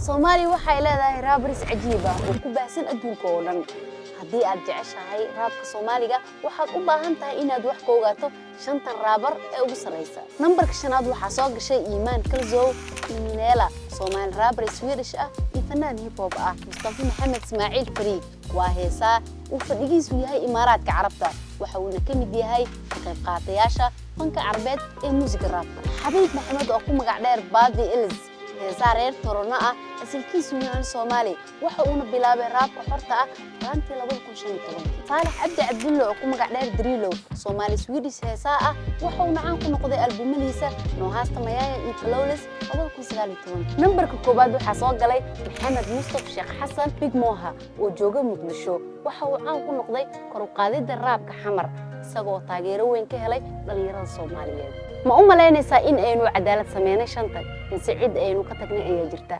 Soomaali waxay leedahay raabris cajiib ah oo ku baahsan adduunka oo dhan. Haddii aad jeceshahay raabka Soomaaliga, waxaad u baahan tahay inaad wax ka ogaato shantan raabar ee ugu sareysa. Nambarka shanaad waxaa soo gashay Iimaan Kalsow Iminela, Soomaali raabar Swedish ah iyo fanaan hip hop ah Mustafa Maxamed Ismaaciil Fariid. waa heesaa uu fadhigiisu yahay Imaaraadka Carabta, waxa uu ka mid yahay ka qayb qaatayaasha fanka Carbeed ee muusiga raabka. Xabiib Maxamed oo ku magac dheer Baadi Elis, heesaa reer Torona ah asalkiisu yahay Soomaali, waxa uuna bilaabay raabka xorta ah maalintii 2015. Saalax Cabdi Cabdulle oo ku magac dheer Drilo, Soomaali Swedish heesaa ah, waxa uu caan ku noqday albumadiisa Noohaasta Mayaya iyo Flawless 2019. Nambarka koobaad waxaa soo galay Maxamed Mustafa Sheekh Xasan Big Moha oo jooga Muqdisho, waxa uu caan ku noqday kor u qaadida raabka xamar, isagoo taageero weyn ka helay dhalinyarada Soomaaliyeed. ma u malaynaysaa in aynu cadaalad sameynay shantan, mise cid aynu ka tagnay ayaa jirta?